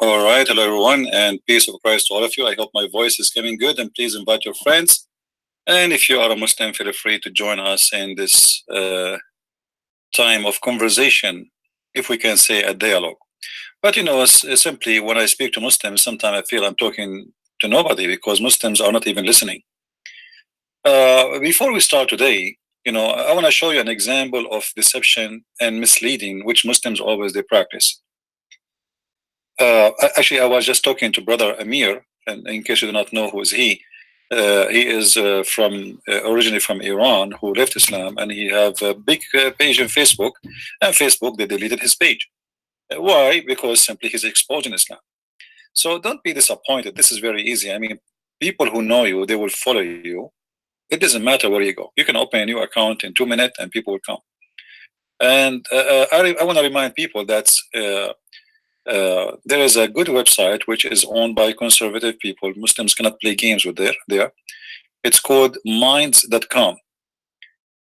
All right, hello everyone, and peace of Christ to all of you. I hope my voice is coming good, and please invite your friends. And if you are a Muslim, feel free to join us in this time of conversation, if we can say a dialogue. But simply when I speak to Muslims, sometimes I feel I'm talking to nobody because Muslims are not even listening. Before we start today, I want to show you an example of deception and misleading which Muslims always they practice. Actually, I was just talking to brother Amir, and in case you do not know who is he is from originally from Iran, who left Islam, and he have a big page on Facebook, and Facebook they deleted his page. Why? Because simply he's exposing Islam. So don't be disappointed. This is very easy. I mean, people who know you, they will follow you. It doesn't matter where you go. You can open a new account in 2 minutes, and people will come. And I want to remind people that there is a good website which is owned by conservative people. Muslims cannot play games with there. It's called minds.com.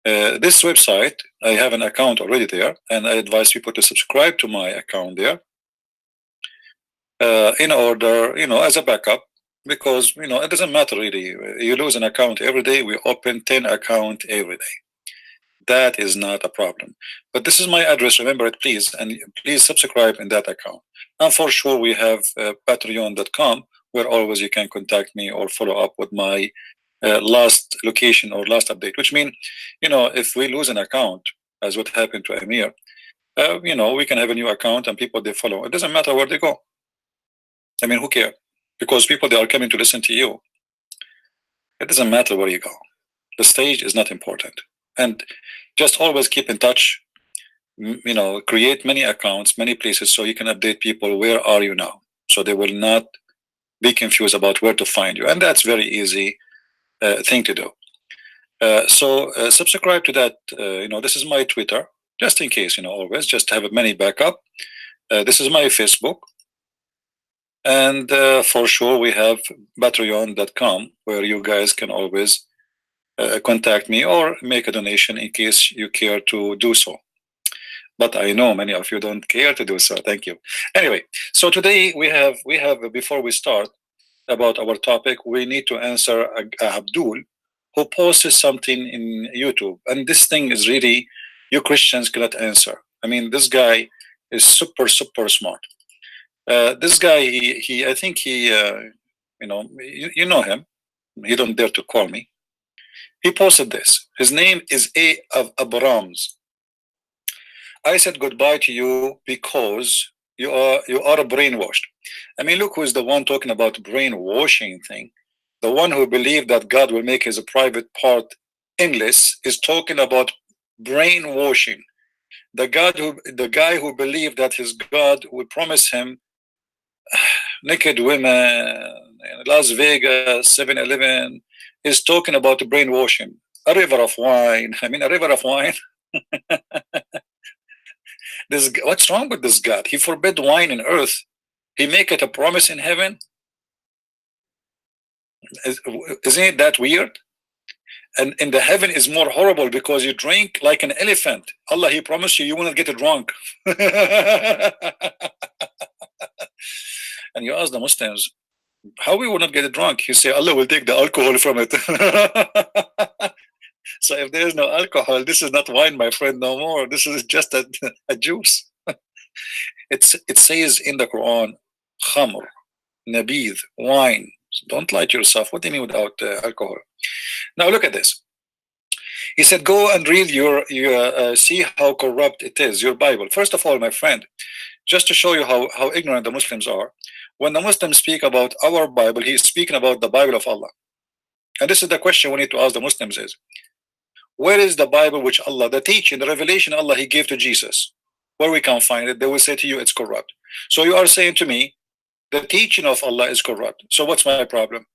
This website, I have an account already there, and I advise people to subscribe to my account there in order, as a backup, because, it doesn't matter really. You lose an account every day. We open 10 accounts every day. That is not a problem. But this is my address. Remember it, please. And please subscribe in that account. And for sure, we have patreon.com, where always you can contact me or follow up with my last location or last update, which means, if we lose an account, as what happened to Amir, we can have a new account and people they follow. It doesn't matter where they go. I mean, who cares? Because people they are coming to listen to you. It doesn't matter where you go. The stage is not important. And just always keep in touch. Create many accounts, many places, so you can update people. Where are you now? So they will not be confused about where to find you. And that's very easy thing to do. So subscribe to that. This is my Twitter, just in case. Always just have a many backup. This is my Facebook. And for sure, we have patreon.com, where you guys can always contact me or make a donation in case you care to do so. But I know many of you don't care to do so. Thank you. Anyway, so today we have before we start about our topic, we need to answer Abdul, who posted something in YouTube, and this thing is really you Christians cannot answer. I mean, this guy is super smart. This guy, he I think he you know him. He don't dare to call me. He posted this. His name is A of Abrams. I said goodbye to you because you are brainwashed. I mean, look who is the one talking about brainwashing thing. The one who believed that God will make his private part endless is talking about brainwashing. The guy who believed that his God would promise him naked women, Las Vegas, 7-Eleven, is talking about brainwashing. A river of wine. I mean, a river of wine. What's wrong with this God? He forbid wine in earth. He make it a promise in heaven. Isn't it that weird? And in the heaven is more horrible because you drink like an elephant. Allah, he promised you will not get drunk. And you ask the Muslims, how we will not get drunk? He say, Allah will take the alcohol from it. So if there is no alcohol, this is not wine, my friend, no more. This is just a juice. It says in the Quran, khamr, nabid, wine. Don't lie to yourself. What do you mean without alcohol? Now look at this. He said, go and read your see how corrupt it is, your Bible. First of all, my friend, just to show you how ignorant the Muslims are, when the Muslims speak about our Bible, he is speaking about the Bible of Allah. And this is the question we need to ask the Muslims is, where is the Bible which Allah, the teaching, the revelation Allah he gave to Jesus? Where we can find it, they will say to you it's corrupt. So you are saying to me, the teaching of Allah is corrupt. So what's my problem?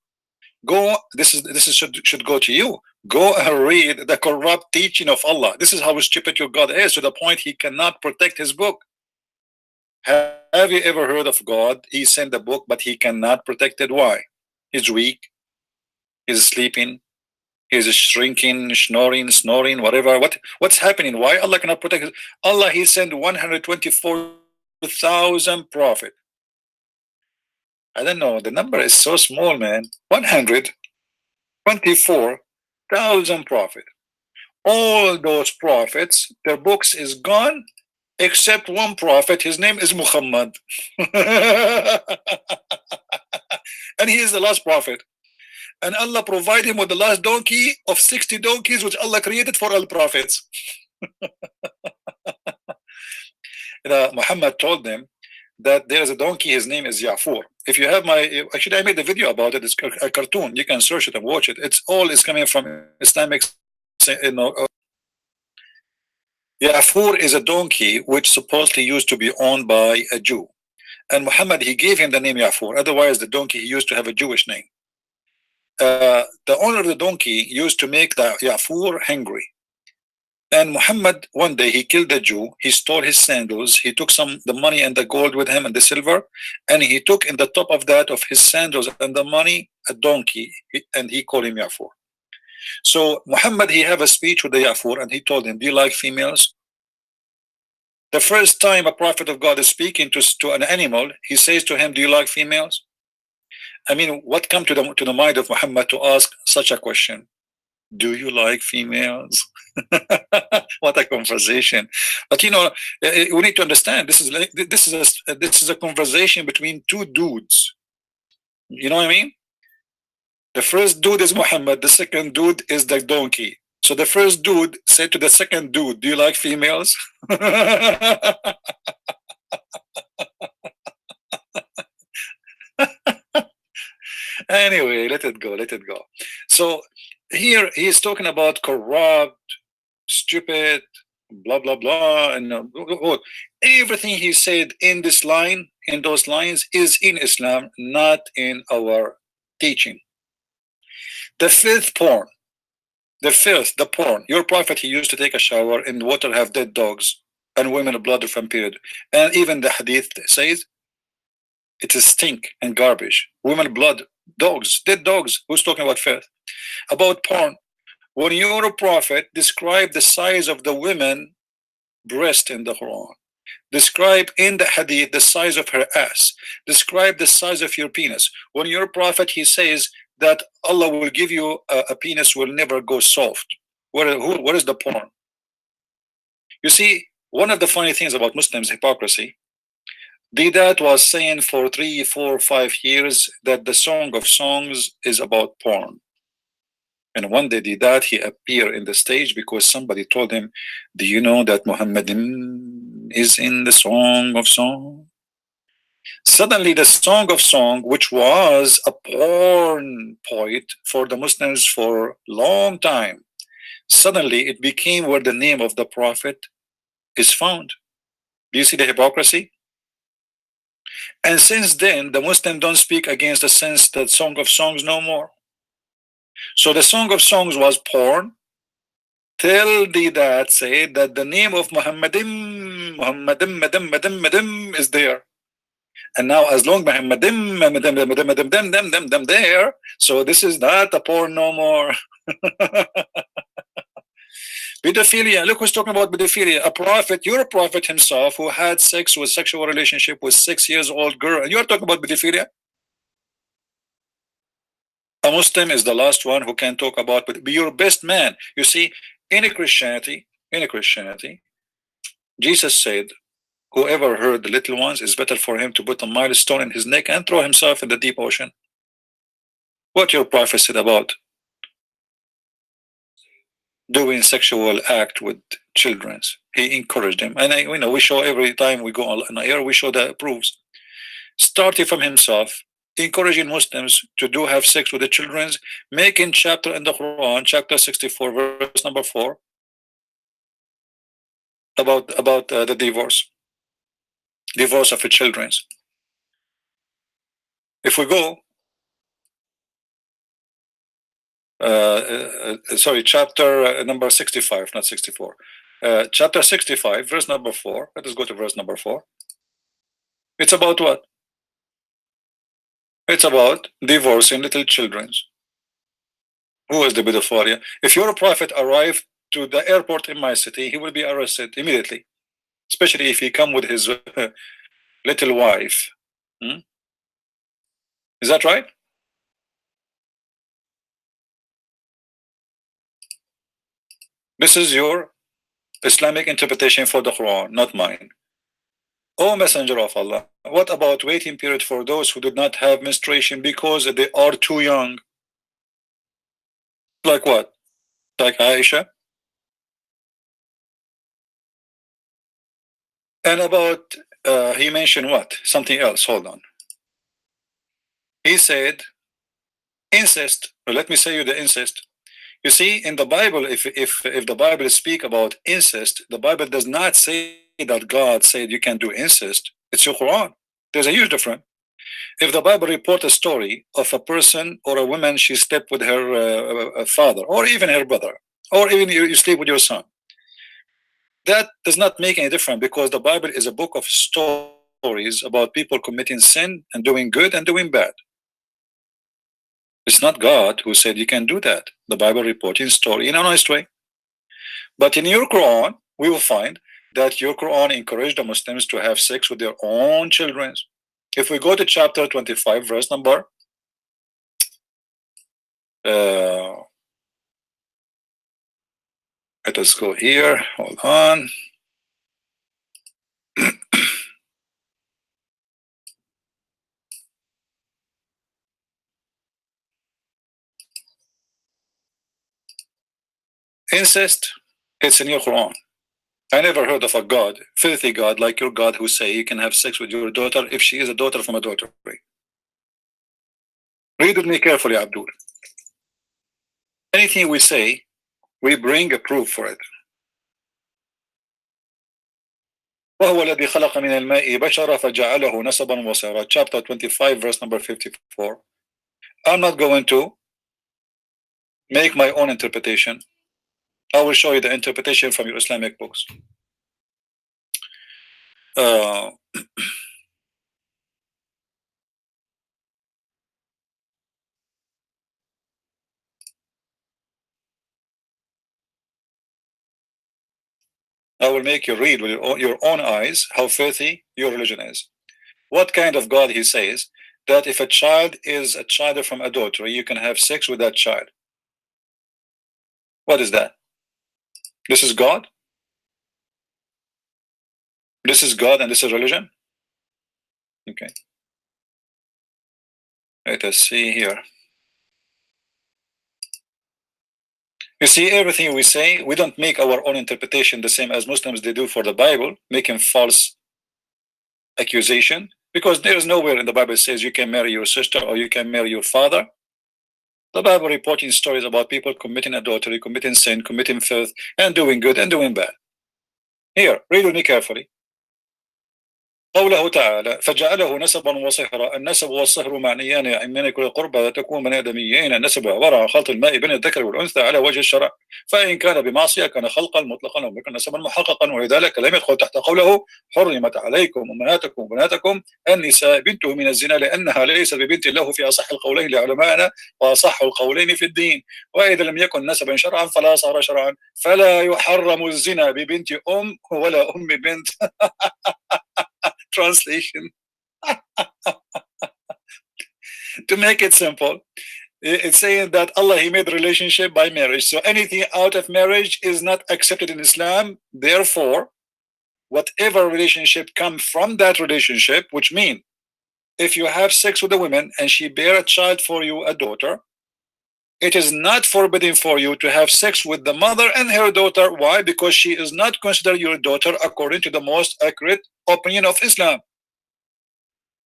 Go, this should go to you. Go and read the corrupt teaching of Allah. This is how stupid your God is, to the point he cannot protect his book. Have you ever heard of God? He sent the book, but he cannot protect it. Why? He's weak. He's sleeping. He's shrinking, snoring, whatever. What's happening? Why Allah cannot protect us? Allah, He sent 124,000 prophet. I don't know. The number is so small, man. 124,000 prophet. All those prophets, their books is gone, except one prophet. His name is Muhammad. And he is the last prophet. And Allah provided him with the last donkey of 60 donkeys, which Allah created for all prophets. Muhammad told them that there is a donkey, his name is Ya'fur. If you have my, actually I made a video about it, it's a cartoon, you can search it and watch it. It's all is coming from Islamic, you know. Ya'fur is a donkey which supposedly used to be owned by a Jew. And Muhammad, he gave him the name Ya'fur. Otherwise, the donkey, he used to have a Jewish name. The owner of the donkey used to make the Ya'fur hungry. And Muhammad, one day, he killed the Jew. He stole his sandals. He took the money and the gold with him and the silver. And he took in the top of that of his sandals and the money, a donkey. And he called him Ya'fur. So Muhammad, he have a speech with the Ya'fur, and he told him, do you like females? The first time a prophet of God is speaking to an animal, he says to him, do you like females? I mean, what come to the mind of Muhammad to ask such a question? Do you like females? What a conversation! But you know, we need to understand this is a conversation between two dudes. You know what I mean? The first dude is Muhammad. The second dude is the donkey. So the first dude said to the second dude, "Do you like females?" Anyway, let it go. Let it go. So here he is talking about corrupt, stupid, blah blah blah, and everything he said in this line, in those lines, is in Islam, not in our teaching. The fifth porn, the porn. Your prophet, he used to take a shower in water have dead dogs and women blood from period, and even the hadith says it is stink and garbage. Women blood, dogs, dead dogs. Who's talking about filth? About porn. When your prophet described the size of the women breast in the Quran, describe in the hadith the size of her ass, describe the size of your penis. When your prophet, he says that Allah will give you a penis will never go soft. What is the porn? You see, one of the funny things about Muslims, hypocrisy. Didat was saying for 3, 4, 5 years that the Song of Songs is about porn. And one day Didat, he appeared in the stage because somebody told him, do you know that Muhammad is in the Song of Song? Suddenly the Song of Song, which was a porn poet for the Muslims for a long time, suddenly it became where the name of the prophet is found. Do you see the hypocrisy? And since then, the Muslims don't speak against the Song of Songs no more. So the Song of Songs was porn till Didat said that the name of Muhammadim is there. And now as long Muhammadim there, so this is not a porn no more. Pedophilia, look who's talking about pedophilia. A prophet, your prophet himself, who had sex with sexual relationship with 6-year-old girl, and you're talking about pedophilia? A Muslim is the last one who can talk about, but be your best man. You see, in Christianity, Jesus said, whoever hurt the little ones is better for him to put a milestone in his neck and throw himself in the deep ocean. What your prophet said about doing sexual act with children, he encouraged them. And we show every time we go on air, we show the proofs. Starting from himself, encouraging Muslims to have sex with the children, making chapter in the Quran, chapter 64, verse number 4, about the divorce of the children. If we go, sorry, chapter number 65, not 64. Chapter 65, verse number 4. Let us go to verse number 4. It's about what? It's about divorcing little children. Who is the pedophilia? If your prophet arrived to the airport in my city, he will be arrested immediately, especially if he come with his little wife. Hmm? Is that right? This is your Islamic interpretation for the Quran, not mine. O Messenger of Allah, what about waiting period for those who did not have menstruation because they are too young? Like what? Like Aisha? And about, he mentioned what? Something else. Hold on. He said, incest. Well, let me say you the incest. You see, in the Bible, if the Bible speak about incest, the Bible does not say that God said you can do incest. It's your Quran. There's a huge difference. If the Bible report a story of a person or a woman, she slept with her father, or even her brother, or even you sleep with your son, that does not make any difference, because the Bible is a book of stories about people committing sin and doing good and doing bad. It's not God who said you can do that. The Bible reporting story in a nice way. But in your Quran, we will find that your Quran encouraged the Muslims to have sex with their own children. If we go to chapter 25, verse number let us go here. Hold on. Incest, it's in your Quran. I never heard of a God, filthy God like your God, who say you can have sex with your daughter if she is a daughter from adultery. Read with me carefully, Abdul. Anything we say, we bring a proof for it. وهو الذي خلق من الماء بشرا فجعله نسبا وصهرا. Chapter 25, verse number 54. I'm not going to make my own interpretation. I will show you the interpretation from your Islamic books. I will make you read with your own eyes how filthy your religion is. What kind of God he says that if a child is a child from adultery, you can have sex with that child? What is that? This is God? This is God and this is religion? Okay. Let us see here. You see, everything we say, we don't make our own interpretation the same as Muslims they do for the Bible, making false accusation, because there is nowhere in the Bible says you can marry your sister or you can marry your father. The Bible reporting stories about people committing adultery, committing sin, committing filth, and doing good and doing bad. Here, read with me carefully. قوله تعالى فجعله نسبا وصهرا. النسب والصهر معنيان من كل قربى تكون من آدميين. النسب عبارة عن خلط الماء بين الذكر والأنثى على وجه الشرع، فإن كان بمعصية كان خلقا مطلقا أو يكون نسبا محققا، ولذلك لم يدخل تحت قوله حرمت عليكم أمهاتكم وبناتكم النساء بنته من الزنا، لأنها ليست ببنت له في أصح القولين لعلمائنا، وأصح القولين في الدين. وإذا لم يكن نسبا شرعا فلا صار شرعا، فلا يحرم الزنا ببنت أم ولا أم بنت. Translation. To make it simple, it's saying that Allah, he made relationship by marriage, so anything out of marriage is not accepted in Islam. Therefore, whatever relationship come from that relationship, which mean if you have sex with a woman and she bear a child for you, a daughter, it is not forbidden for you to have sex with the mother and her daughter. Why? Because she is not considered your daughter according to the most accurate opinion of Islam.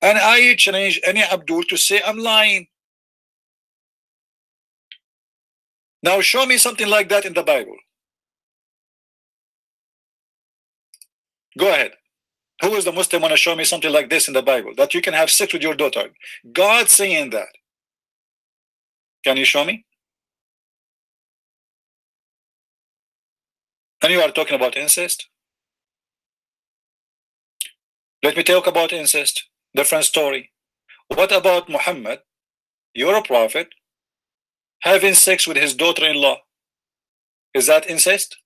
And I challenge any Abdul to say I'm lying. Now show me something like that in the Bible. Go ahead. Who is the Muslim want to show me something like this in the Bible, that you can have sex with your daughter? God saying that. Can you show me? And you are talking about incest? Let me talk about incest. Different story. What about Muhammad? You're a prophet. having sex with his daughter-in-law. Is that incest?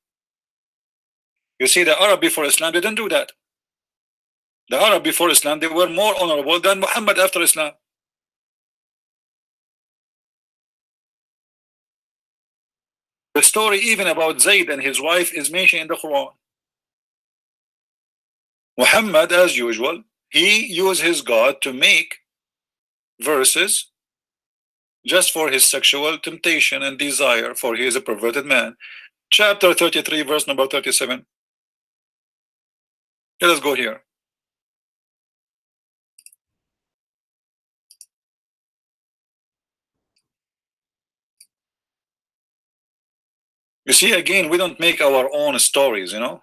You see, the Arab before Islam didn't do that. The Arab before Islam, they were more honorable than Muhammad after Islam. The story even about Zayd and his wife is mentioned in the Quran. Muhammad, as usual, he used his God to make verses just for his sexual temptation and desire, for he is a perverted man. Chapter 33, verse number 37. Let us go here. You see, again, we don't make our own stories, you know.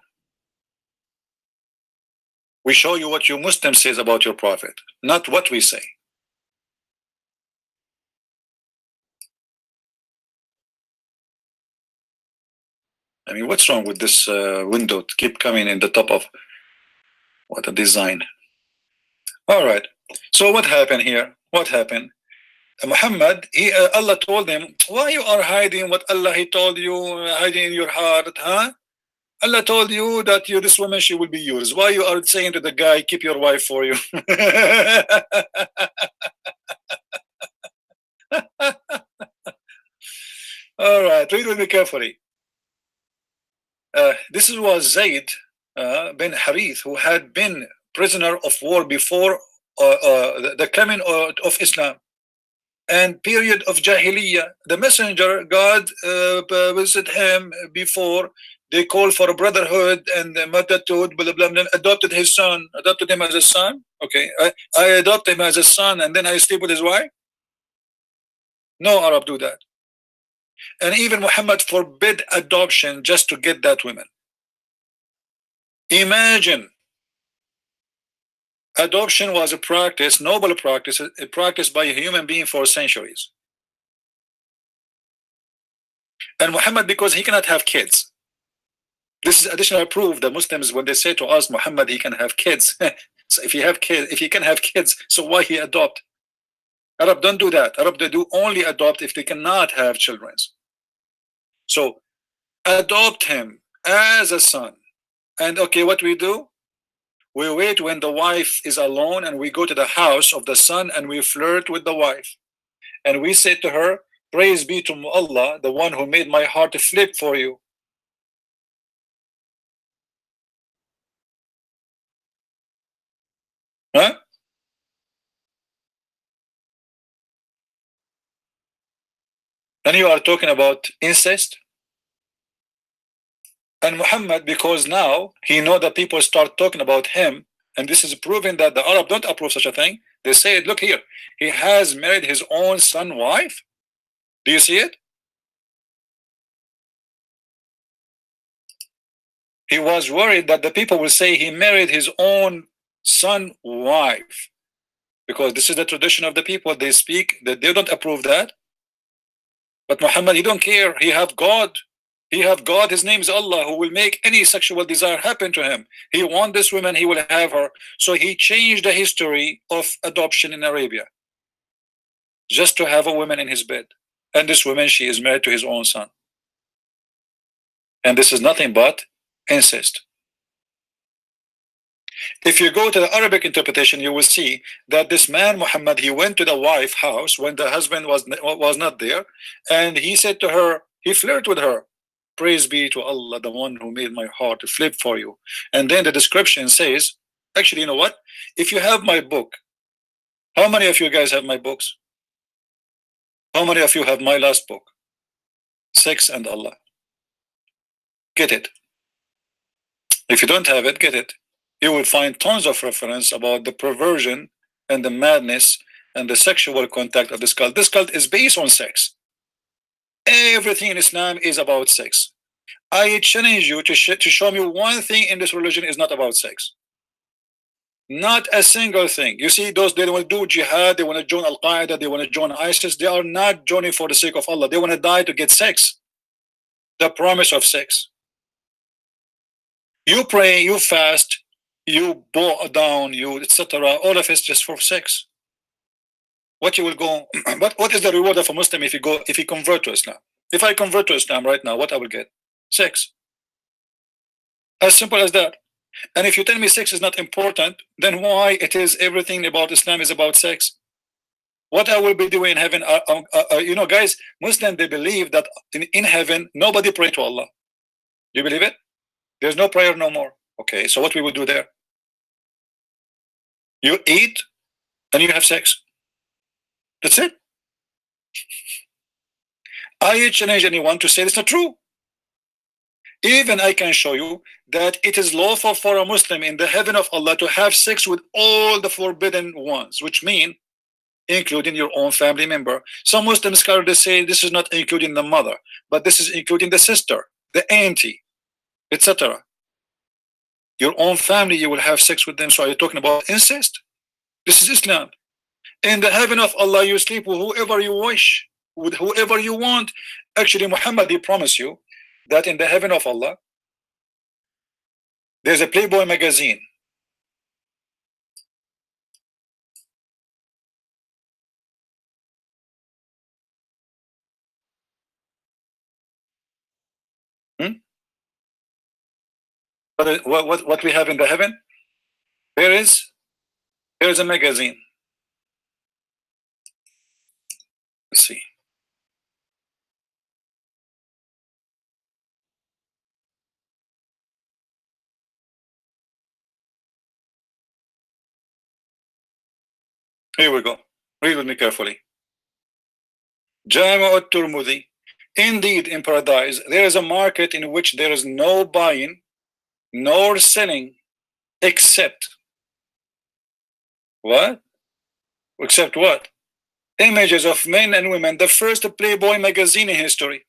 We show you what your Muslim says about your prophet, not what we say. I mean, what's wrong with this window to keep coming in the top of what a design? All right. So what happened here? What happened? Muhammad, Allah told him, why you are hiding what Allah he told you, hiding in your heart, huh? Allah told you that this woman, she will be yours. Why you are saying to the guy, keep your wife for you? All right, read with me carefully. This was Zayd bin Harith, who had been prisoner of war before the coming of Islam and period of Jahiliyyah. The messenger, God visited him before. They called for a brotherhood and matatud, blah, blah, blah, adopted his son, adopted him as a son. Okay, I adopt him as a son and then I sleep with his wife. No Arab do that. And even Muhammad forbid adoption just to get that woman. Imagine, adoption was a practice, noble practice, a practice by a human being for centuries. And Muhammad, because he cannot have kids, this is additional proof that Muslims, when they say to us, Muhammad, he can have kids. So if he can have kids, so why he adopt? Arab don't do that. Arab, they do only adopt if they cannot have children. So adopt him as a son. And okay, what we do? We wait when the wife is alone and we go to the house of the son and we flirt with the wife. And we say to her, praise be to Allah, the one who made my heart to flip for you. Huh? And you are talking about incest? And Muhammad, because now he know that people start talking about him, and this is proving that the Arab don't approve such a thing. They say, look here, he has married his own son wife. Do you see it? He was worried that the people will say he married his own son wife, because this is the tradition of the people. They speak that they don't approve that. But Muhammad, he don't care. He have God. He have God. His name is Allah, who will make any sexual desire happen to him. He want this woman, he will have her. So he changed the history of adoption in Arabia just to have a woman in his bed. And this woman, she is married to his own son. And this is nothing but incest. If you go to the Arabic interpretation, you will see that this man Muhammad, he went to the wife house when the husband was not there, and he said to her, he flirted with her, praise be to Allah, the one who made my heart to flip for you. And then the description says, actually, you know what, if you have my book, how many of you guys have my books? How many of you have my last book, Sex and Allah? Get it. If you don't have it, get it. You will find tons of reference about the perversion and the madness and the sexual contact of this cult. This cult is based on sex. Everything in Islam is about sex. I challenge you to show me one thing in this religion is not about sex. Not a single thing. You see, those they want to do jihad, they want to join Al Qaeda, they want to join ISIS. They are not joining for the sake of Allah. They want to die to get sex. The promise of sex. You pray, you fast, you bow down, you etc. All of it's just for sex. what you will go what is the reward of a Muslim if he convert to Islam? If I convert to Islam right now, what I will get? Sex. As simple as that. And if you tell me sex is not important, then why it is everything about Islam is about sex? What I will be doing in heaven? You know, guys, Muslims, they believe that in heaven nobody pray to Allah. You believe it? There's no prayer no more. Okay, so what we will do there? You eat and you have sex. That's it. I challenge anyone to say it's not true. Even I can show you that it is lawful for a Muslim in the heaven of Allah to have sex with all the forbidden ones, which mean including your own family member. Some Muslim scholars, they say this is not including the mother, but this is including the sister, the auntie, etc. Your own family, you will have sex with them. So are you talking about incest? This is Islam. In the heaven of Allah, you sleep with whoever you wish, with whoever you want. Actually, Muhammad, he promised you that in the heaven of Allah, there's a Playboy magazine. What we have in the heaven? There is a magazine. Let's see. Here we go. Read with me carefully. Jami' al-Tirmidhi. Indeed, in paradise, there is a market in which there is no buying nor selling except what? Except what? Images of men and women. The first Playboy magazine in history.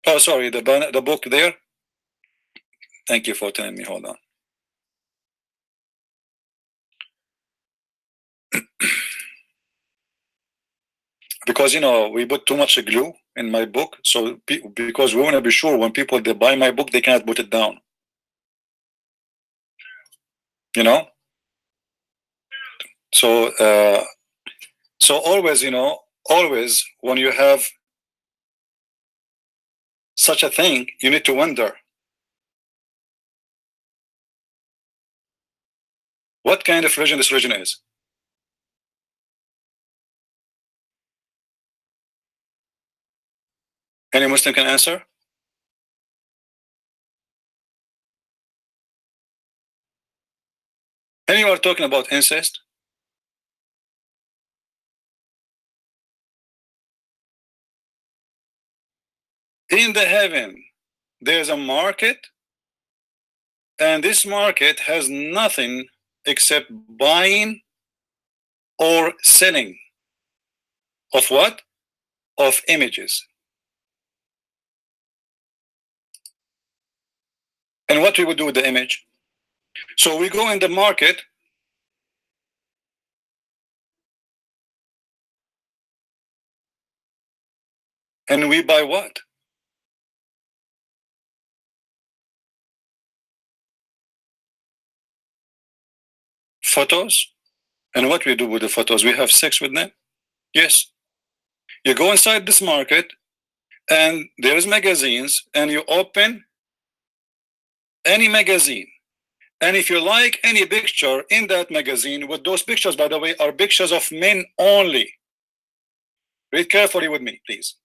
Oh, sorry, the book there. Thank you for telling me. Hold on. Because you know we put too much glue in my book, so because we want to be sure when people they buy my book they cannot put it down. You know. So so always, you know, always when you have such a thing, you need to wonder what kind of religion this religion is. Any Muslim can answer? And you are talking about incest. In the heaven, there's a market, and this market has nothing except buying or selling of what? Of images. And what we would do with the image? So we go in the market and we buy what? Photos. And what we do with the photos? We have sex with them? Yes. You go inside this market and there's magazines and you open any magazine. And if you like any picture in that magazine, with those pictures, by the way, are pictures of men only. Read carefully with me, please.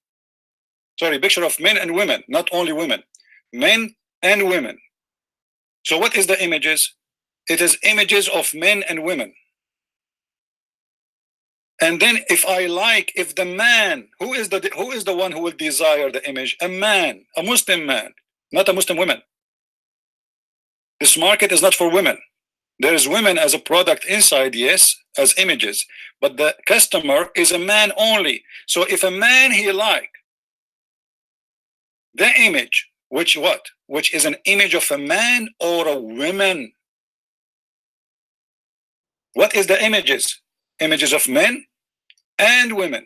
Sorry, picture of men and women, not only women. Men and women. So what is the images? It is images of men and women. And then if I like, if the man, who is the one who will desire the image? A man, a Muslim man, not a Muslim woman. This market is not for women. There is women as a product inside, yes, as images, but the customer is a man only. So if a man he like the image, which what? Which is an image of a man or a woman. What is the images? Images of men and women.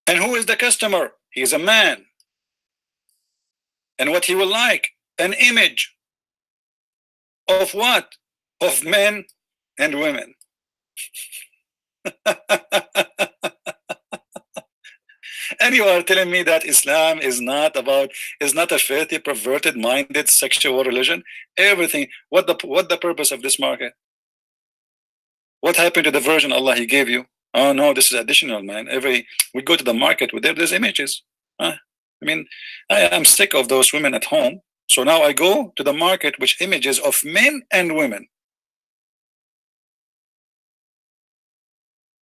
And who is the customer? He is a man. And what he will like? An image of what? of men and women. And you are telling me that Islam is not a filthy, perverted, minded, sexual religion? Everything. What the purpose of this market? What happened to the version Allah He gave you? Oh no, this is additional, man. We go to the market with there's images. I mean, I am sick of those women at home. So now I go to the market with images of men and women.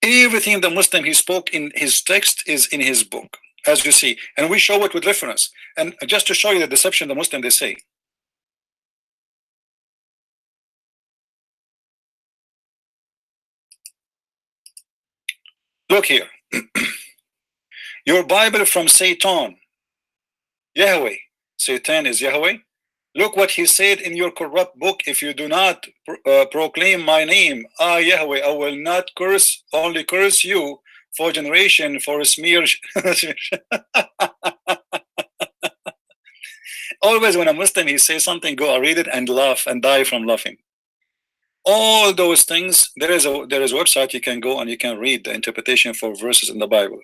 Everything the Muslim he spoke in his text is in his book, as you see, and we show it with reference. And just to show you the deception the Muslim they say. Look here. Your Bible from Satan, Yahweh. Satan is Yahweh. Look what he said in your corrupt book. If you do not proclaim my name, Yahweh, I will not curse, only curse you for generation, for a smear. Always when a Muslim he says something, go read it and laugh and die from laughing. All those things, there is a website you can go and you can read the interpretation for verses in the Bible.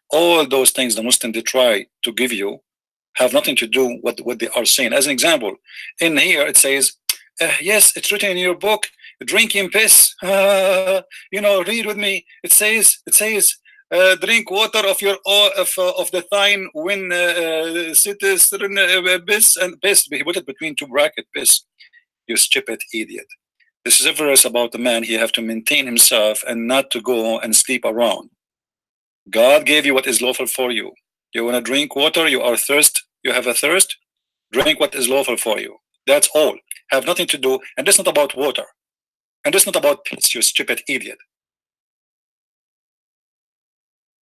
All those things the Muslim they try to give you have nothing to do with what they are saying. As an example, in here it says, yes, it's written in your book, drinking piss. Read with me. It says, drink water of your of the thine when citizen piss and piss. He put it between two brackets, piss. You stupid idiot. This is a verse about the man. He have to maintain himself and not to go and sleep around. God gave you what is lawful for you. You want to drink water, you are thirst, you have a thirst, drink what is lawful for you. That's all. Have nothing to do, and this is not about water. And this is not about piss, you stupid idiot.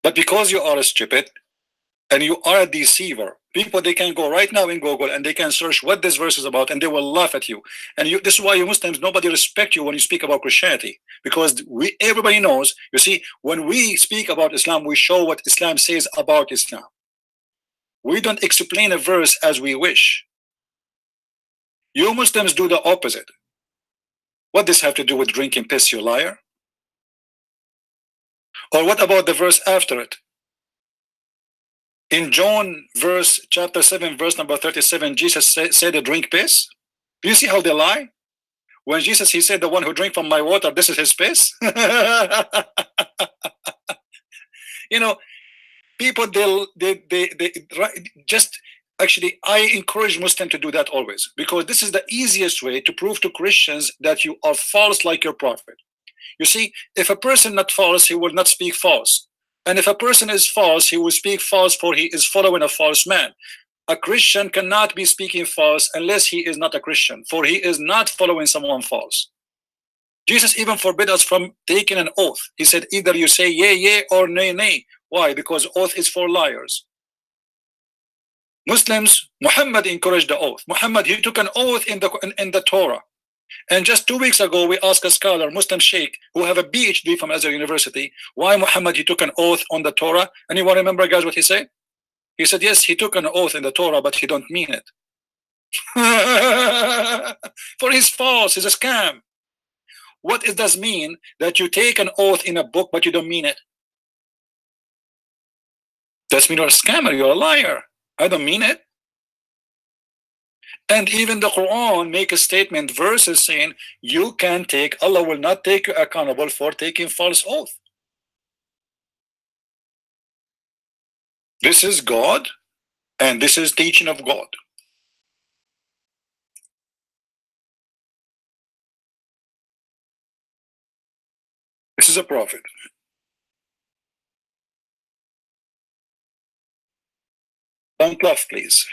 But because you are a stupid and you are a deceiver, people they can go right now in Google and they can search what this verse is about and they will laugh at you. And this is why you Muslims, nobody respect you when you speak about Christianity, because everybody knows, you see, when we speak about Islam, we show what Islam says about Islam. We don't explain a verse as we wish. You Muslims do the opposite. What does this have to do with drinking piss, you liar? Or what about the verse after it? In John chapter 7, verse number 37, Jesus said to drink piss. Do you see how they lie? When Jesus, he said, the one who drink from my water, this is his piss. People, they just, actually, I encourage Muslims to do that always, because this is the easiest way to prove to Christians that you are false like your prophet. You see, if a person not false, he will not speak false. And if a person is false, he will speak false, for he is following a false man. A Christian cannot be speaking false unless he is not a Christian, for he is not following someone false. Jesus even forbid us from taking an oath. He said, either you say yea, yea, or nay, nay. Why? Because oath is for liars. Muslims, Muhammad encouraged the oath. Muhammad, he took an oath in the Torah. And just 2 weeks ago, we asked a scholar, Muslim sheikh, who have a PhD from Azhar University, why Muhammad, he took an oath on the Torah. Anyone remember, guys, what he said? He said, yes, he took an oath in the Torah, but he don't mean it. For he's false, he's a scam. What it does mean that you take an oath in a book, but you don't mean it? Does mean you're a scammer, you're a liar. I don't mean it. And even the Quran make a statement, verses saying, you can take, Allah will not take you accountable for taking false oath. This is God, and this is teaching of God. This is a prophet. Don't laugh, please.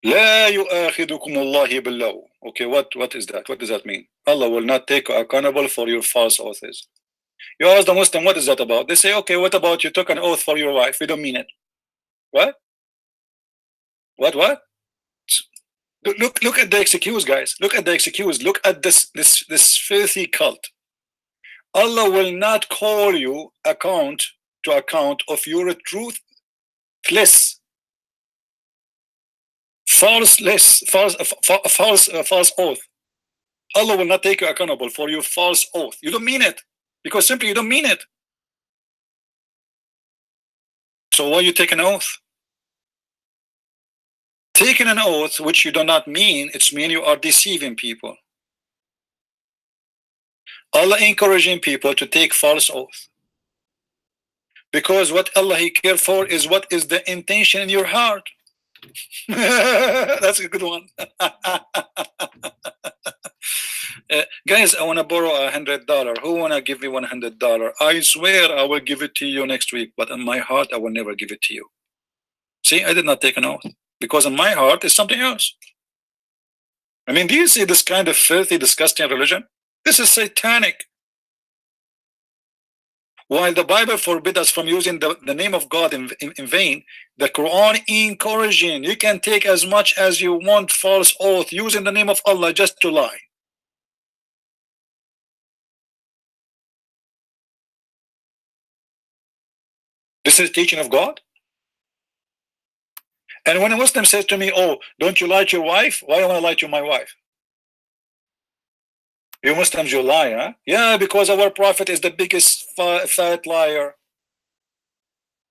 لا يؤاخذكم الله باللغو. Okay, what is that? What does that mean? Allah will not take you accountable for your false oaths. You ask the Muslim, what is that about? They say, okay, what about you took an oath for your wife? We don't mean it. What? What? Look at the excuse, guys. Look at the excuse. Look at this filthy cult. Allah will not call you to account of your truthless, false oath. Allah will not take you accountable for your false oath. You don't mean it, because simply you don't mean it. So why you take an oath? Taking an oath which you do not mean, it's mean you are deceiving people. Allah encouraging people to take false oath, because what Allah He care for is what is the intention in your heart. That's a good one. Guys, I want to borrow $100. Who want to give me $100? I swear I will give it to you next week, but in my heart I will never give it to you. See, I did not take an oath, because in my heart is something else. I mean, do you see this kind of filthy, disgusting religion? This is satanic. While the Bible forbids us from using the name of God in vain, the Quran encouraging you can take as much as you want false oath using the name of Allah just to lie. This is teaching of God. And when a Muslim says to me, oh, don't you lie to your wife? Why do I want to lie to my wife? You Muslims, you lie, huh? Yeah, because our prophet is the biggest fat liar.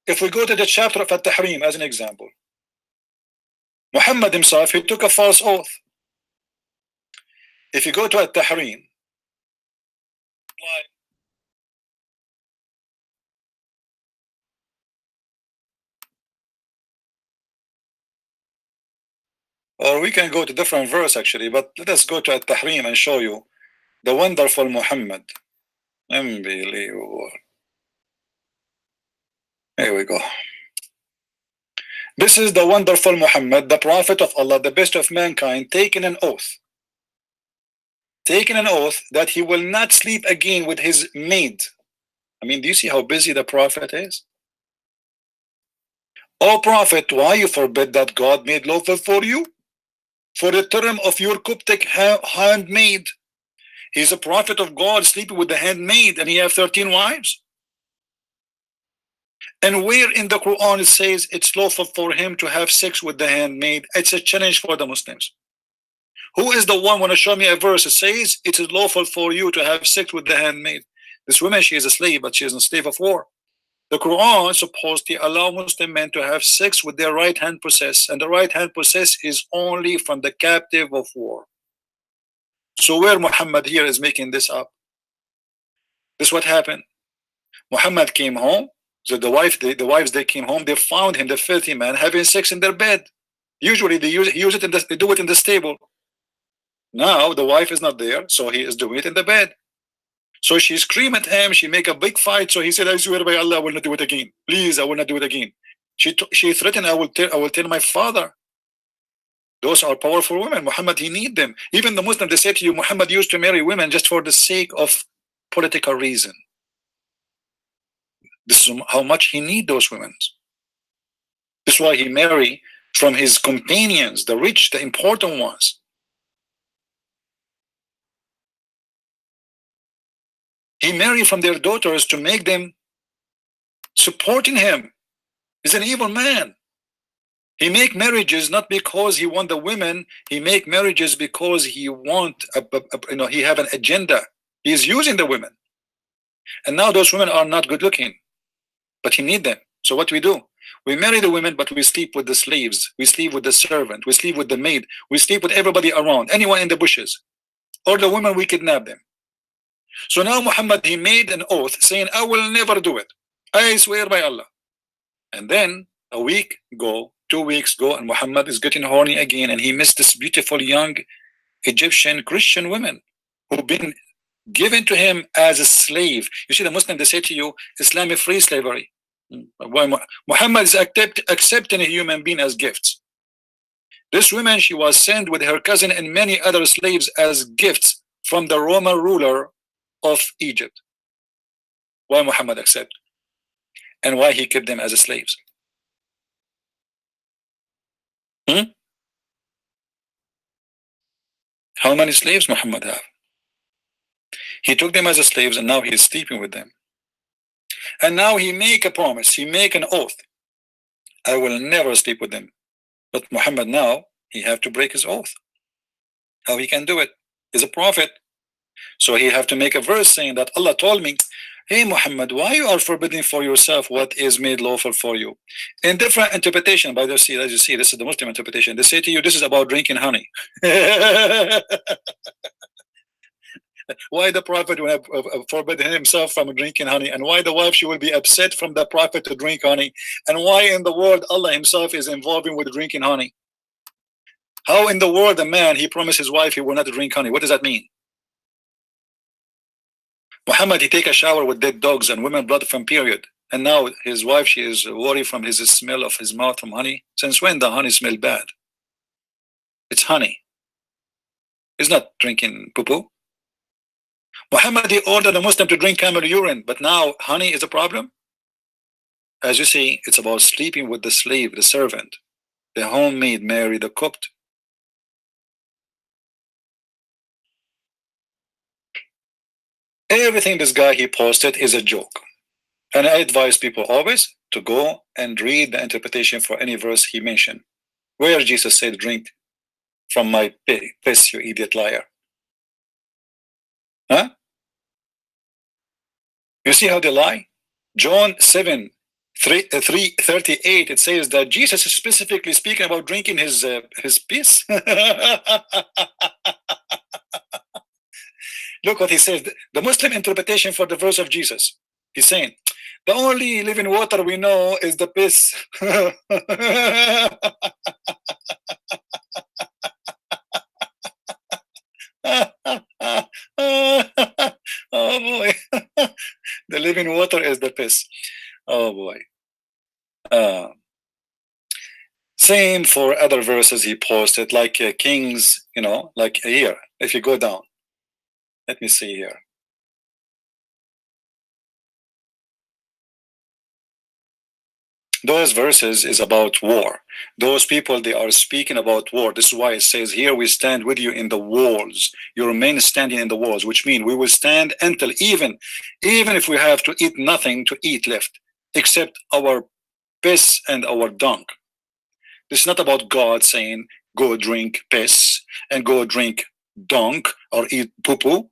If we go to the chapter of At-Tahrim as an example, Muhammad himself, he took a false oath. If you go to At-Tahrim, or we can go to different verse actually, but let us go to At-Tahrim and show you the wonderful Muhammad. Unbelievable. Here we go. This is the wonderful Muhammad, the prophet of Allah, the best of mankind, taking an oath. Taking an oath that he will not sleep again with his maid. I mean, do you see how busy the prophet is? Oh prophet, why you forbid that God made lawful for you? For the term of your Coptic handmaid. He's a prophet of God sleeping with the handmaid, and he have 13 wives. And where in the Quran it says it's lawful for him to have sex with the handmaid? It's a challenge for the Muslims. Who is the one want to show me a verse that says it is lawful for you to have sex with the handmaid? This woman, she is a slave, but she is a slave of war. The Quran is supposed to allow Muslim men to have sex with their right hand possess, and the right hand possess is only from the captive of war. So where Muhammad here is making this up? This is what happened. Muhammad came home. So the wives they came home. They found him, the filthy man, having sex in their bed. Usually they do it in the stable. Now the wife is not there, so he is doing it in the bed. So she screamed at him. She make a big fight. So he said, "I swear by Allah, I will not do it again. Please, I will not do it again." She threatened, "I will tell my father." Those are powerful women. Muhammad, he need them. Even the Muslims, they say to you, Muhammad used to marry women just for the sake of political reason. This is how much he need those women. This is why he marry from his companions, the rich, the important ones. He married from their daughters to make them supporting him. He's an evil man. He make marriages not because he want the women. He make marriages because he want he have an agenda. He is using the women, and now those women are not good looking, but he need them. So what we do? We marry the women, but we sleep with the slaves. We sleep with the servant. We sleep with the maid. We sleep with everybody around, anyone in the bushes, or the women, we kidnap them. So now Muhammad, he made an oath saying, "I will never do it. I swear by Allah." And then a week go, 2 weeks go, and Muhammad is getting horny again, and he missed this beautiful young Egyptian Christian women who've been given to him as a slave. You see, the Muslim, they say to you, Islamic free slavery. Muhammad is accepting a human being as gifts. This woman, she was sent with her cousin and many other slaves as gifts from the Roman ruler of Egypt. Why Muhammad accept? And why he kept them as slaves? How many slaves Muhammad have? He took them as slaves, and now he is sleeping with them. And now he make a promise, he make an oath, "I will never sleep with them." But Muhammad now, He have to break his oath. How he can do it? He's a prophet. So he have to make a verse saying that Allah told me, hey Muhammad, why you are forbidding for yourself what is made lawful for you? In different interpretation, by the way, as you see, this is the Muslim interpretation. They say to you, this is about drinking honey. Why the prophet will have forbidden himself from drinking honey, and why the wife, she will be upset from the prophet to drink honey, and why in the world Allah himself is involving with drinking honey? How in the world a man, he promised his wife he will not drink honey? What does that mean? Muhammad, he take a shower with dead dogs and women blood from period, and now his wife, she is worried from his smell of his mouth from honey. Since when the honey smell bad? It's honey. He's not drinking poo-poo. Muhammad, he ordered a Muslim to drink camel urine, but now honey is a problem. As you see, it's about sleeping with the slave, the servant, the homemaid Mary, the cooked. Everything this guy he posted is a joke. And I advise people always to go and read the interpretation for any verse he mentioned. Where Jesus said, drink from my piss, you idiot liar. Huh? You see how they lie? John 7:38, it says that Jesus is specifically speaking about drinking his piss. Look what he says. The Muslim interpretation for the verse of Jesus. He's saying, the only living water we know is the piss. Oh boy. The living water is the piss. Oh boy. Same for other verses he posted, like Kings, you know, like here. If you go down, let me see here. Those verses is about war. Those people, they are speaking about war. This is why it says here, we stand with you in the walls. Your men standing in the walls, which means we will stand until even if we have to eat nothing to eat left, except our piss and our dung. This is not about God saying, go drink piss and go drink dung or eat poo-poo.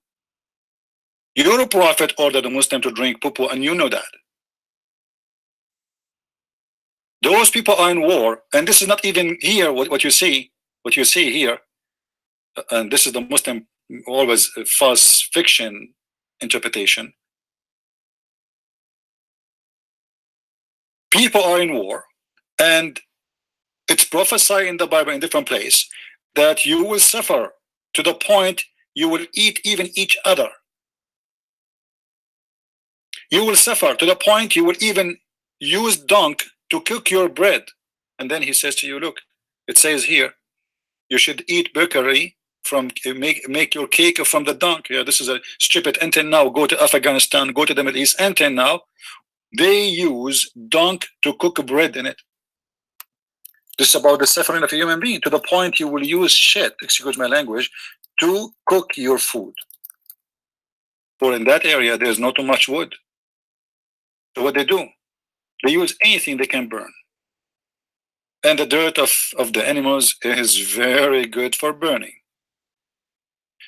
Your prophet ordered a Muslim to drink poo-poo, and you know that. Those people are in war, and this is not even here what you see here, and this is the Muslim always false fiction interpretation. People are in war, and it's prophesied in the Bible in different place that you will suffer to the point you will eat even each other. You will suffer to the point you will even use dung to cook your bread. And then he says to you, look, it says here, you should eat bakery from, make your cake from the dung. Yeah, this is a stupid. Until now, go to Afghanistan, go to the Middle East, until now, they use dung to cook bread in it. This is about the suffering of a human being to the point you will use shit, excuse my language, to cook your food. For in that area, there's not too much wood. So what they do, they use anything they can burn. And the dirt of the animals is very good for burning.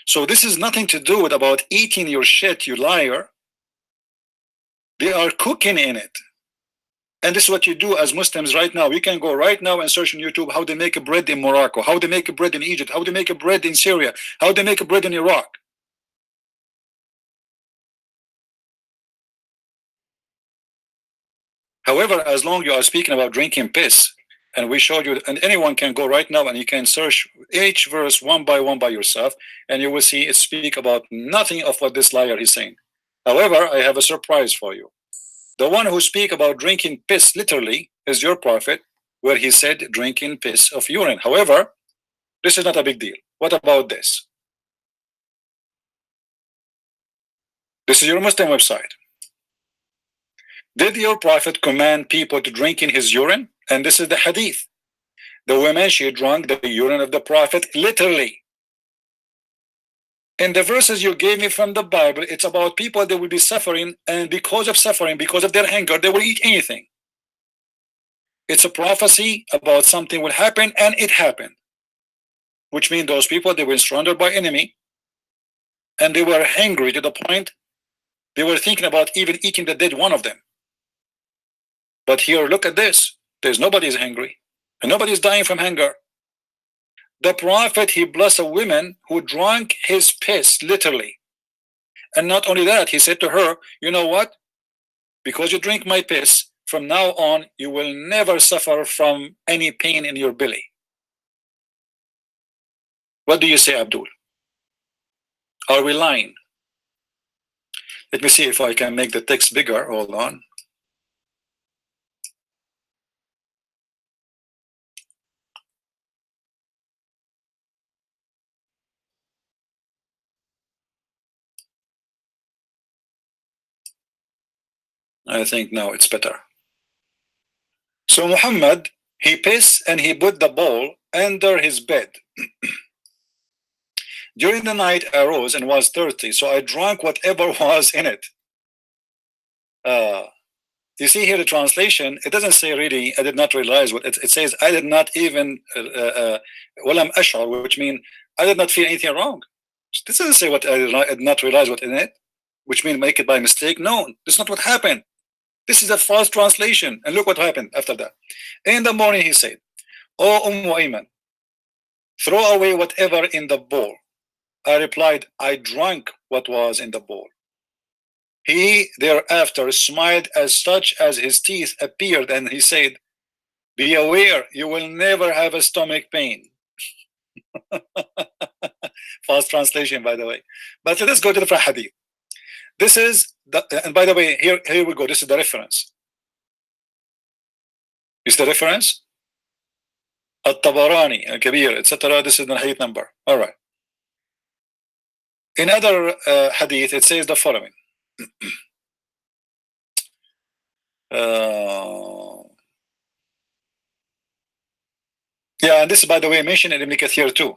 So this is nothing to do with about eating your shit, you liar. They are cooking in it. And this is what you do as Muslims right now. You can go right now and search on YouTube how they make a bread in Morocco, how they make a bread in Egypt, how they make a bread in Syria, how they make a bread in Iraq. However, as long as you are speaking about drinking piss, and we showed you, and anyone can go right now and you can search each verse one by yourself, and you will see it speak about nothing of what this liar is saying. However, I have a surprise for you. The one who speak about drinking piss literally is your prophet, where he said drinking piss of urine. However, this is not a big deal. What about this? This is your Muslim website. Did your prophet command people to drink in his urine? And this is the hadith. The woman, she drank the urine of the prophet literally. In the verses you gave me from the Bible, it's about people that will be suffering, and because of suffering, because of their hunger, they will eat anything. It's a prophecy about something will happen, and it happened. which means those people, they were surrounded by enemy, and they were hungry to the point they were thinking about even eating the dead one of them. But here, look at this. There's nobody's hungry, and nobody's dying from hunger. The prophet, he blessed a woman who drank his piss, literally. And not only that, he said to her, you know what? Because you drink my piss, from now on, you will never suffer from any pain in your belly. What do you say, Abdul? Are we lying? Let me see if I can make the text bigger. Hold on. I think now it's better. So Muhammad, he pissed and he put the bowl under his bed. During the night I arose and was thirsty, so I drank whatever was in it. You see here the translation, it doesn't say really, I did not realize what it says. I did not even, walam ash'ar, which means I did not feel anything wrong. This doesn't say what I did not realize what in it, which means make it by mistake. No, that's not what happened. This is a false translation. And look what happened after that. In the morning he said, "O Ayman, throw away whatever in the bowl." I replied, "I drank what was in the bowl." He thereafter smiled as such as his teeth appeared, and he said, "Be aware, you will never have a stomach pain." False translation, by the way. But let's go to the hadith. This is the, and by the way, here we go. This is the reference. Is the reference? At-Tabarani, Al-Kabir, etc. This is the hadith number. All right. In other hadith, it says the following. Yeah, and this is, by the way, mentioned in Ibn Kathir too.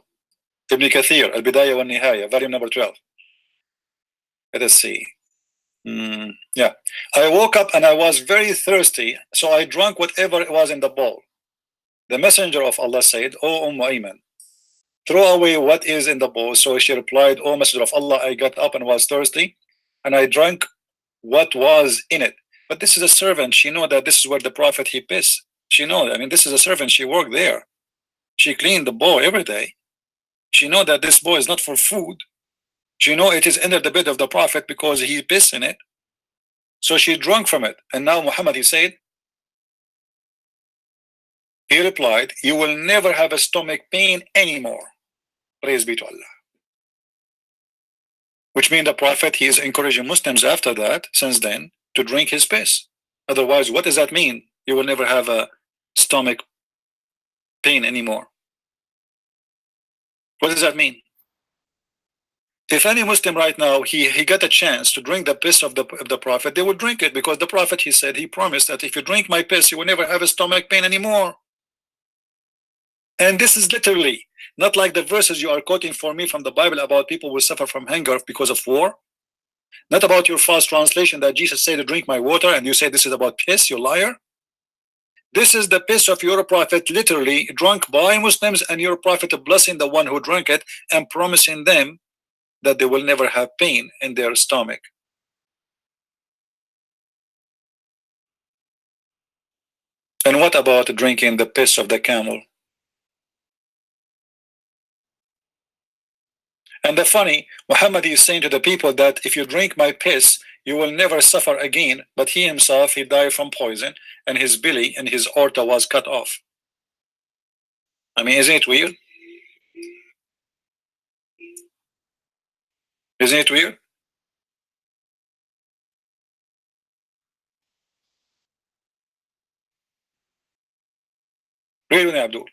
Ibn Kathir, Al-Bidayah wa Nihaya, volume number 12. Let us see. Yeah, I woke up and I was very thirsty, so I drank whatever it was in the bowl. The messenger of Allah said, "O Ayman, throw away what is in the bowl." So she replied, "O messenger of Allah, I got up and was thirsty, and I drank what was in it." But this is a servant. She know that this is where the prophet he pissed. She know. I mean, this is a servant. She worked there. She cleaned the bowl every day. She know that this bowl is not for food. She know it is under the bed of the prophet because he pissed in it. So she drank from it. And now Muhammad, he said, he replied, "You will never have a stomach pain anymore." Praise be to Allah. Which means the prophet, he is encouraging Muslims after that, since then, to drink his piss. Otherwise, what does that mean? You will never have a stomach pain anymore. What does that mean? If any Muslim right now, he got a chance to drink the piss of the prophet, they will drink it, because the prophet, he said, he promised that if you drink my piss, you will never have a stomach pain anymore. And this is literally not like the verses you are quoting for me from the Bible about people will suffer from hunger because of war. Not about your false translation that Jesus said to drink my water, and you say this is about piss, you liar. This is the piss of your prophet, literally drunk by Muslims, and your prophet blessing the one who drank it and promising them that they will never have pain in their stomach. And what about drinking the piss of the camel? And the funny, Muhammad is saying to the people that if you drink my piss, you will never suffer again. But he himself, he died from poison, and his belly and his aorta was cut off. I mean, isn't it weird? Isn't it weird? Really, Abdul?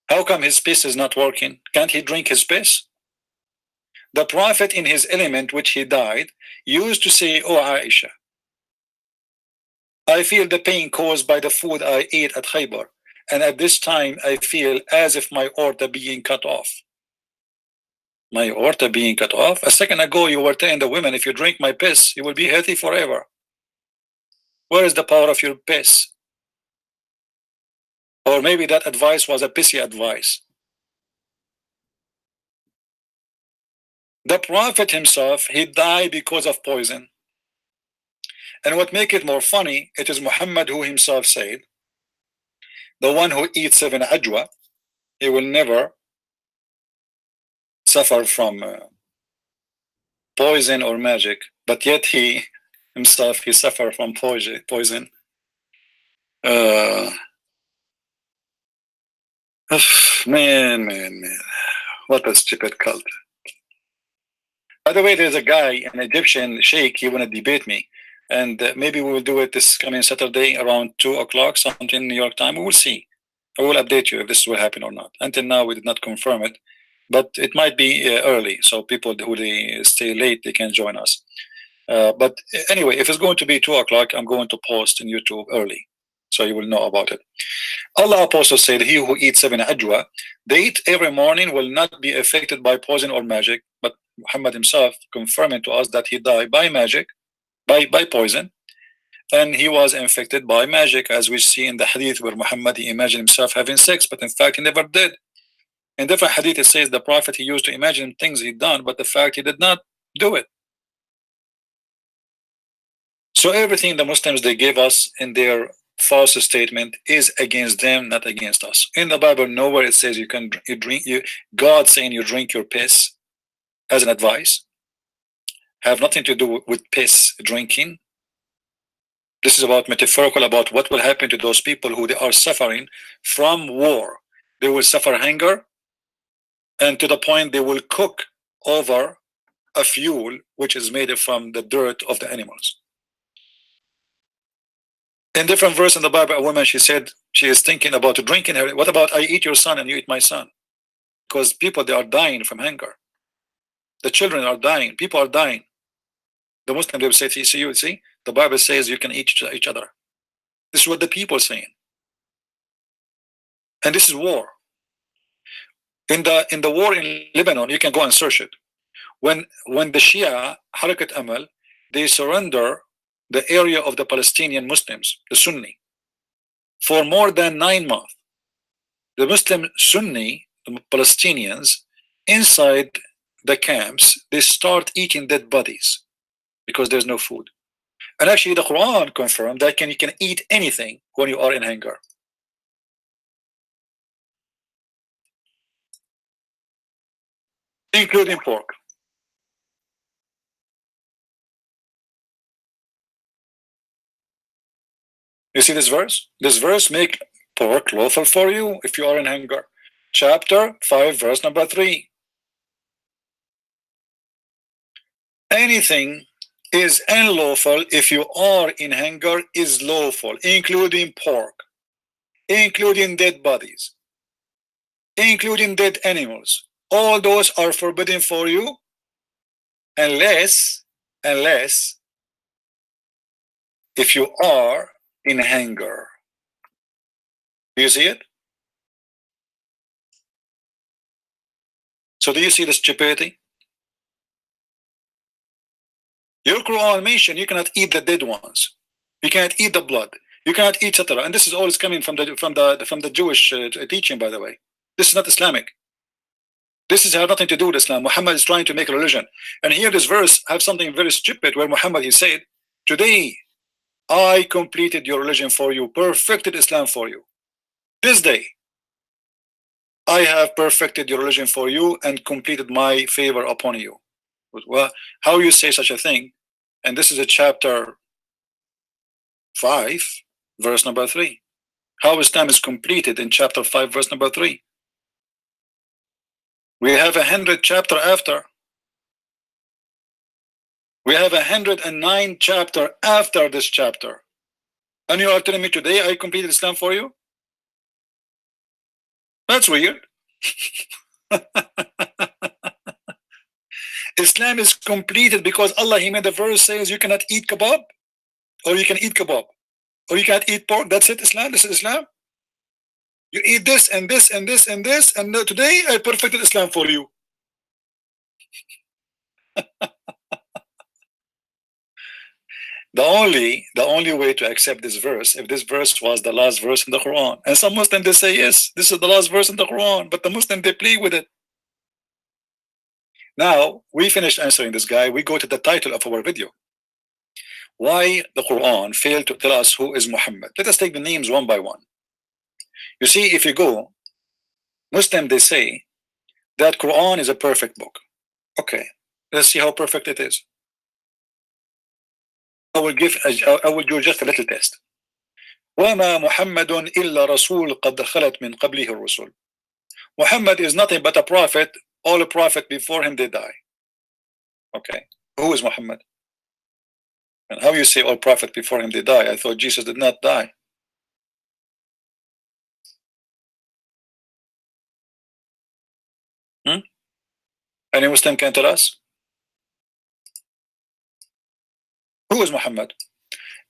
How come his piss is not working? Can't he drink his piss? The prophet in his element, which he died, used to say, "Oh Aisha, I feel the pain caused by the food I ate at Khaybar, and at this time I feel as if my aorta being cut off." My aorta being cut off? A second ago you were telling the women, if you drink my piss, you will be healthy forever. Where is the power of your piss? Or maybe that advice was a pissy advice. The Prophet himself, he died because of poison. And what make it more funny, it is Muhammad who himself said, the one who eats 7 ajwa, he will never suffer from poison or magic, but yet he himself, he suffered from poison. Uh, man, what a stupid cult. By the way, there's a guy, an Egyptian sheikh, he want to debate me. And maybe we will do it this coming Saturday around 2 o'clock, something New York time. We will see. I will update you if this will happen or not. Until now, we did not confirm it, but it might be early. So people who they stay late, they can join us. But anyway, if it's going to be 2 o'clock, I'm going to post in YouTube early, so you will know about it. Allah Apostle said, he who eats 7 ajwa, they eat every morning will not be affected by poison or magic. But Muhammad himself confirming to us that he died by magic, by poison, and he was infected by magic, as we see in the hadith where Muhammad, he imagined himself having sex, but in fact he never did. In different hadith it says the Prophet, he used to imagine things he'd done, but the fact he did not do it. So everything the Muslims they gave us in their false statement is against them, not against us. In the Bible, nowhere it says you can God saying you drink your piss as an advice. Have nothing to do with piss drinking. This is about metaphorical, about what will happen to those people who they are suffering from war. They will suffer hunger, and to the point they will cook over a fuel which is made from the dirt of the animals. In different verse in the Bible, a woman, she said she is thinking about drinking her. What about I eat your son and you eat my son? Because people, they are dying from hunger. The children are dying. People are dying. The Muslim, they will say, you see, the Bible says you can eat each other. This is what the people are saying. And this is war. In the war in Lebanon, you can go and search it. When the Shia, Harakat Amal, they surrender the area of the Palestinian Muslims, the Sunni, for more than 9 months. The Muslim Sunni, the Palestinians, inside the camps, they start eating dead bodies because there's no food. And actually the Quran confirmed that you can eat anything when you are in hunger. Including pork. You see this verse? This verse make pork lawful for you if you are in hunger. Chapter 5, verse number 3. Anything is unlawful if you are in hunger is lawful, including pork, including dead bodies, including dead animals. All those are forbidden for you unless if you are in hunger. Do you see it? So do you see the stupidity? Your Quran mentioned you cannot eat the dead ones. You cannot eat the blood. You cannot eat etc. And this is always coming from the Jewish teaching, by the way. This is not Islamic. This has nothing to do with Islam. Muhammad is trying to make a religion. And here this verse have something very stupid where Muhammad, he said, today I completed your religion for you, perfected Islam for you. This day I have perfected your religion for you and completed my favor upon you. Well, how you say such a thing? And this is a chapter 5, verse number 3. How Islam is completed in chapter 5, verse number 3. We have 100 chapter after. We have 109 chapter after this chapter. And you are telling me today I completed Islam for you? That's weird. Islam is completed because Allah, he made the verse says you cannot eat kebab, or you can eat kebab, or you can't eat pork. That's it, Islam. This is Islam. You eat this and this and this and this, and today I perfected Islam for you. The only way to accept this verse, if this verse was the last verse in the Quran, and some Muslims they say yes, this is the last verse in the Quran, but the Muslim they play with it. Now we finished answering this guy. We go to the title of our video. Why the Quran failed to tell us who is Muhammad. Let us take the names one by one. You see, if you go, Muslim, they say that Quran is a perfect book. Okay, let's see how perfect it is. I will do just a little test. وَمَا مُحَمَّدٌ إِلَّا رَسُولٌ قَدْ خَلَتْ مِنْ قَبْلِهِ الرُّسُلُ. Muhammad is nothing but a prophet. All a prophet before him they die. Okay, who is Muhammad? And how you say all prophet before him they die? I thought Jesus did not die. Any Muslim can tell us? Who is Muhammad?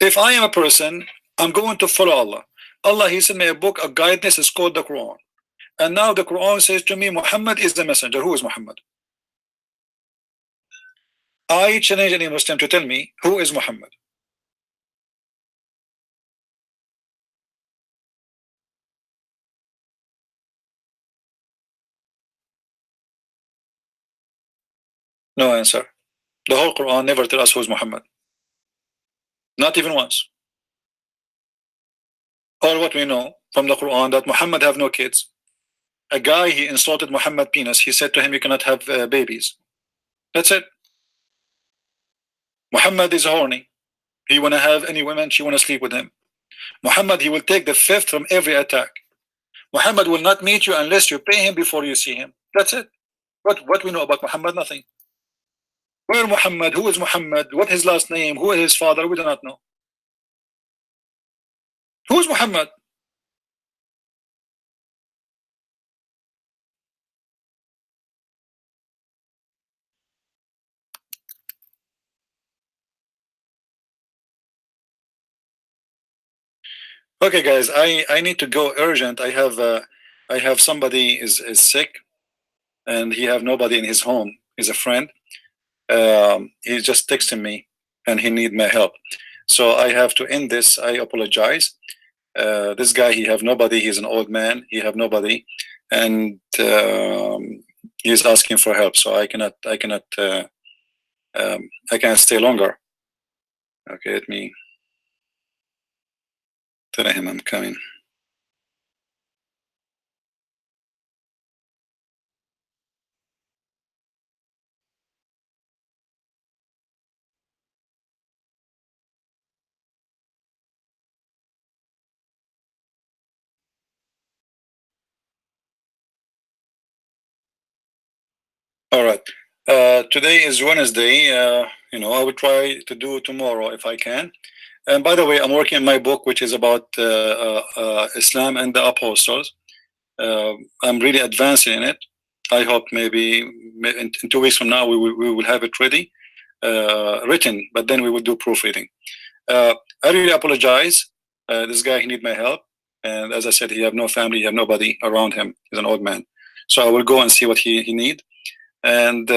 If I am a person, I'm going to follow Allah. Allah, He sent me a book, a guidance is called the Quran. And now the Quran says to me, Muhammad is the messenger. Who is Muhammad? I challenge any Muslim to tell me who is Muhammad. No answer. The whole Quran never tells us who is Muhammad. Not even once. All what we know from the Quran that Muhammad have no kids. A guy, he insulted Muhammad penis. He said to him, you cannot have babies. That's it. Muhammad is horny. He wanna have any women, she wanna sleep with him. Muhammad, he will take the fifth from every attack. Muhammad will not meet you unless you pay him before you see him. That's it. What we know about Muhammad? Nothing. Where Muhammad? Who is Muhammad? What his last name? Who is his father? We do not know. Who is Muhammad? Okay, guys, I need to go urgent. I have somebody is sick, and he have nobody in his home. He's a friend. He's just texting me, and he need my help. So I have to end this. I apologize. This guy, he have nobody. He's an old man. He have nobody, and he's asking for help. So I cannot stay longer. Okay, let me tell him I'm coming. All right. Today is Wednesday. You know, I will try to do tomorrow if I can. And by the way, I'm working on my book, which is about Islam and the apostles. I'm really advancing in it. I hope maybe in 2 weeks from now we will have it ready, written. But then we will do proofreading. I really apologize. This guy, he need my help, and as I said, he have no family, he have nobody around him. He's an old man. So I will go and see what he need. And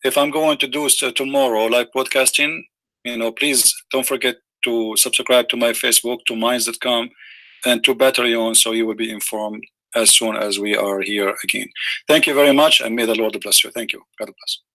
if I'm going to do so tomorrow, like podcasting, you know, please don't forget to subscribe to my Facebook, to minds.com, and to Patreon, so you will be informed as soon as we are here again. Thank you very much, and may the Lord bless you. Thank you. God bless.